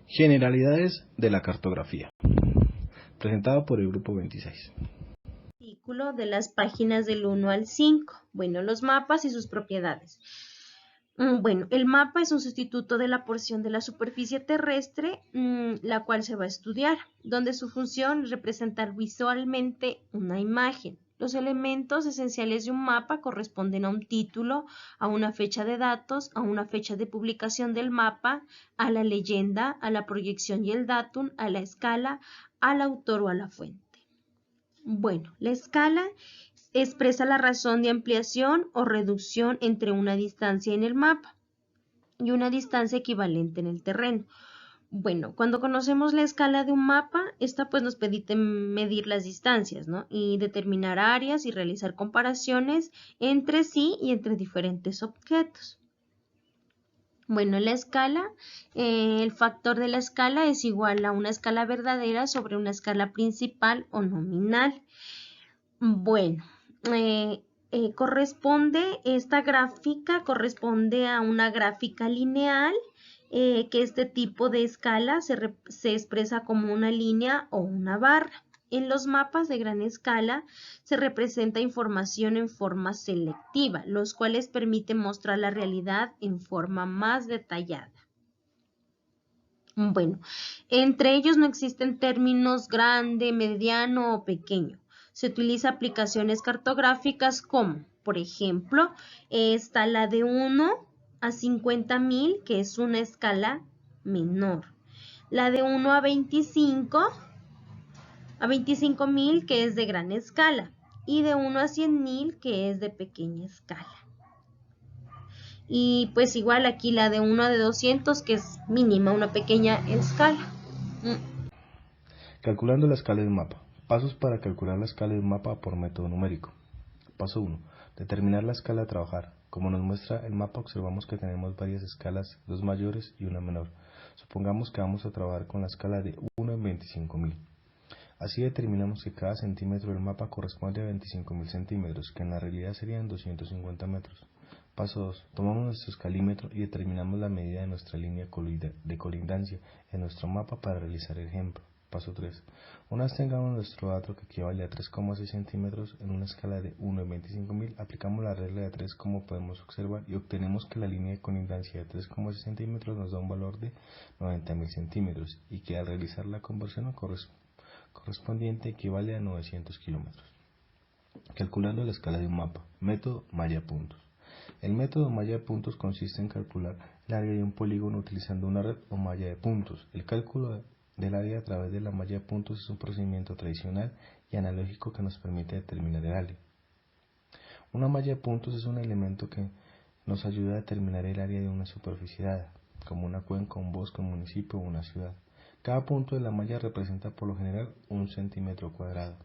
Generalidades de la cartografía, presentado por el grupo 26. Artículo de las páginas del 1 al 5. Bueno, los mapas y sus propiedades. Bueno, el mapa es un sustituto de la porción de la superficie terrestre, la cual se va a estudiar, donde su función es representar visualmente una imagen. Los elementos esenciales de un mapa corresponden a un título, a una fecha de datos, a una fecha de publicación del mapa, a la leyenda, a la proyección y el datum, a la escala, al autor o a la fuente. Bueno, la escala expresa la razón de ampliación o reducción entre una distancia en el mapa y una distancia equivalente en el terreno. Bueno, cuando conocemos la escala de un mapa, esta pues nos permite medir las distancias, ¿no? Y determinar áreas y realizar comparaciones entre sí y entre diferentes objetos. Bueno, la escala, el factor de la escala es igual a una escala verdadera sobre una escala principal o nominal. Bueno, esta gráfica corresponde a una gráfica lineal, que este tipo de escala se expresa como una línea o una barra. En los mapas de gran escala se representa información en forma selectiva, los cuales permiten mostrar la realidad en forma más detallada. Bueno, entre ellos no existen términos grande, mediano o pequeño. Se utiliza aplicaciones cartográficas como, por ejemplo, está la de 1 a 50.000, que es una escala menor. La de 1 a 25.000, que es de gran escala. Y de 1 a 100.000, que es de pequeña escala. Y pues igual aquí la de 1 a 200, que es mínima, una pequeña escala. Calculando la escala del mapa. Pasos para calcular la escala de un mapa por método numérico. Paso 1. Determinar la escala a trabajar. Como nos muestra el mapa, observamos que tenemos varias escalas, dos mayores y una menor. Supongamos que vamos a trabajar con la escala de 1 en 25.000. Así determinamos que cada centímetro del mapa corresponde a 25.000 centímetros, que en la realidad serían 250 metros. Paso 2. Tomamos nuestro escalímetro y determinamos la medida de nuestra línea de colindancia en nuestro mapa para realizar el ejemplo. Paso 3. Una vez tengamos nuestro dato que equivale a 3,6 centímetros en una escala de 1 en 25.000, aplicamos la regla de 3 como podemos observar y obtenemos que la línea de colindancia de 3,6 centímetros nos da un valor de 90.000 centímetros y que al realizar la conversión correspondiente equivale a 900 kilómetros. Calculando la escala de un mapa. Método malla-puntos. El método malla-puntos consiste en calcular el área de un polígono utilizando una red o malla de puntos. El cálculo del área a través de la malla de puntos es un procedimiento tradicional y analógico que nos permite determinar el área. Una malla de puntos es un elemento que nos ayuda a determinar el área de una superficie dada, como una cuenca, un bosque, un municipio o una ciudad. Cada punto de la malla representa por lo general un centímetro cuadrado.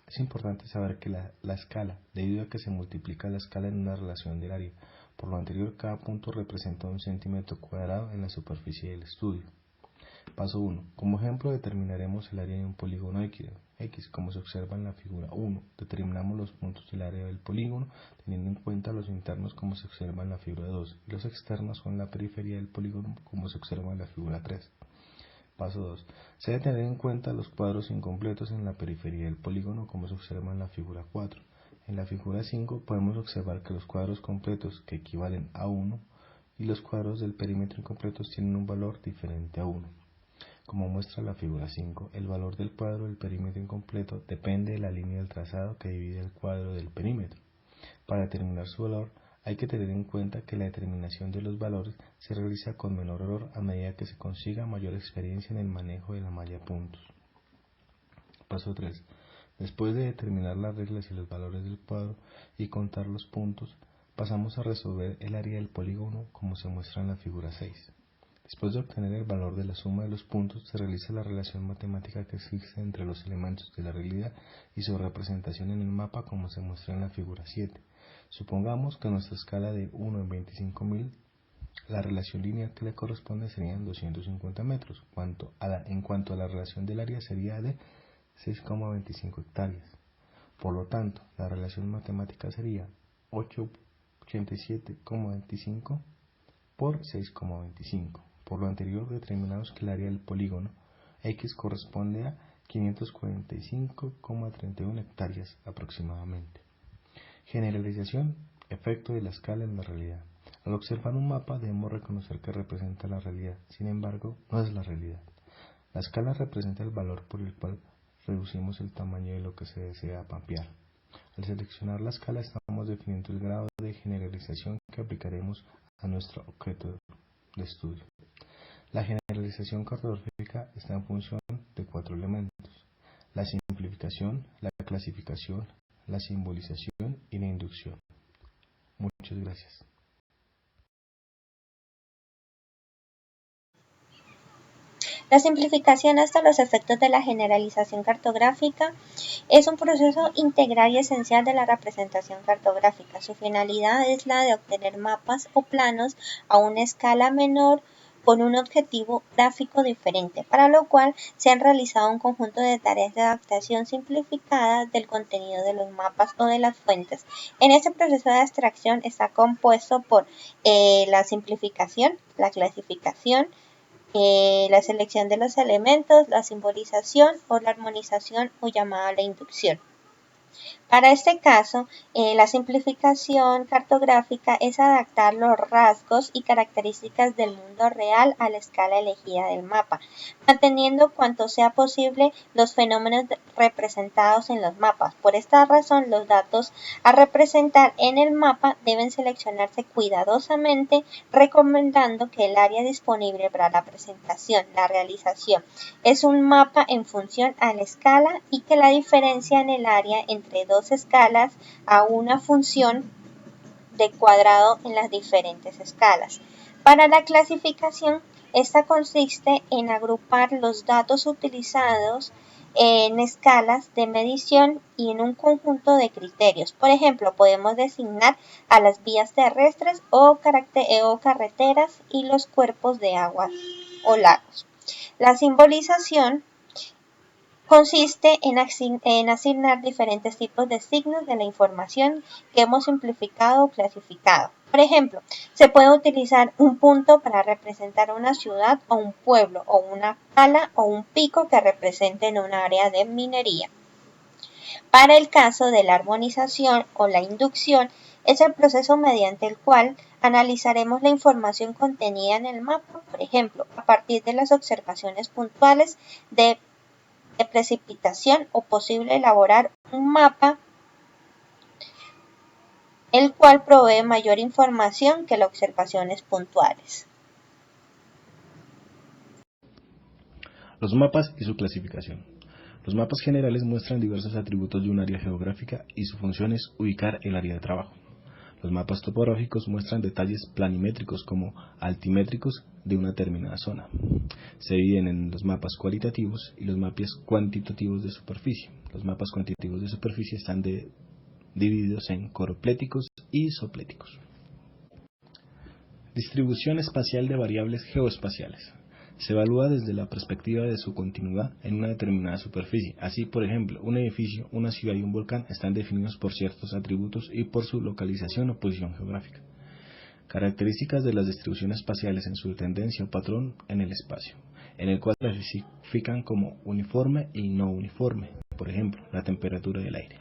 Es importante saber que la escala, debido a que se multiplica la escala en una relación del área. Por lo anterior, cada punto representa un centímetro cuadrado en la superficie del estudio. Paso 1. Como ejemplo determinaremos el área de un polígono X, como se observa en la figura 1. Determinamos los puntos del área del polígono teniendo en cuenta los internos como se observa en la figura 2 y los externos son la periferia del polígono como se observa en la figura 3. Paso 2. Se debe tener en cuenta los cuadros incompletos en la periferia del polígono como se observa en la figura 4. En la figura 5 podemos observar que los cuadros completos que equivalen a 1 y los cuadros del perímetro incompletos tienen un valor diferente a 1. Como muestra la figura 5, el valor del cuadro del perímetro incompleto depende de la línea del trazado que divide el cuadro del perímetro. Para determinar su valor, hay que tener en cuenta que la determinación de los valores se realiza con menor error a medida que se consiga mayor experiencia en el manejo de la malla de puntos. Paso 3. Después de determinar las reglas y los valores del cuadro y contar los puntos, pasamos a resolver el área del polígono como se muestra en la figura 6. Después de obtener el valor de la suma de los puntos, se realiza la relación matemática que existe entre los elementos de la realidad y su representación en el mapa como se muestra en la figura 7. Supongamos que nuestra escala de 1 en 25.000, la relación lineal que le corresponde serían 250 metros, en cuanto a la relación del área sería de 6,25 hectáreas. Por lo tanto, la relación matemática sería 887,25 por 6,25. Por lo anterior, determinamos que el área del polígono X corresponde a 545,31 hectáreas aproximadamente. Generalización, efecto de la escala en la realidad. Al observar un mapa debemos reconocer que representa la realidad, sin embargo, no es la realidad. La escala representa el valor por el cual reducimos el tamaño de lo que se desea mapear. Al seleccionar la escala estamos definiendo el grado de generalización que aplicaremos a nuestro objeto de estudio. La generalización cartográfica está en función de 4 elementos: la simplificación, la clasificación, la simbolización y la inducción. Muchas gracias. La simplificación hasta los efectos de la generalización cartográfica es un proceso integral y esencial de la representación cartográfica. Su finalidad es la de obtener mapas o planos a una escala menor con un objetivo gráfico diferente, para lo cual se han realizado un conjunto de tareas de adaptación simplificada del contenido de los mapas o de las fuentes. En este proceso de abstracción está compuesto por la simplificación, la clasificación, la selección de los elementos, la simbolización o la armonización o llamada la inducción. Para este caso, la simplificación cartográfica es adaptar los rasgos y características del mundo real a la escala elegida del mapa, manteniendo cuanto sea posible los fenómenos representados en los mapas. Por esta razón, los datos a representar en el mapa deben seleccionarse cuidadosamente, recomendando que el área disponible para la presentación, la realización, es un mapa en función a la escala y que la diferencia en el área entre dos escalas a una función de cuadrado en las diferentes escalas. Para la clasificación, esta consiste en agrupar los datos utilizados en escalas de medición y en un conjunto de criterios. Por ejemplo, podemos designar a las vías terrestres o carreteras y los cuerpos de aguas o lagos. La simbolización consiste en asignar diferentes tipos de signos de la información que hemos simplificado o clasificado. Por ejemplo, se puede utilizar un punto para representar una ciudad o un pueblo, o una pala o un pico que representen un área de minería. Para el caso de la armonización o la inducción, es el proceso mediante el cual analizaremos la información contenida en el mapa, por ejemplo, a partir de las observaciones puntuales de precipitación o posible elaborar un mapa el cual provee mayor información que las observaciones puntuales. Los mapas y su clasificación. Los mapas generales muestran diversos atributos de un área geográfica y su función es ubicar el área de trabajo. Los mapas topográficos muestran detalles planimétricos como altimétricos de una determinada zona. Se dividen en los mapas cualitativos y los mapas cuantitativos de superficie. Los mapas cuantitativos de superficie están divididos en coropléticos y isopléticos. Distribución espacial de variables geoespaciales. Se evalúa desde la perspectiva de su continuidad en una determinada superficie. Así, por ejemplo, un edificio, una ciudad y un volcán están definidos por ciertos atributos y por su localización o posición geográfica. Características de las distribuciones espaciales en su tendencia o patrón en el espacio, en el cual se clasifican como uniforme y no uniforme, por ejemplo, la temperatura del aire.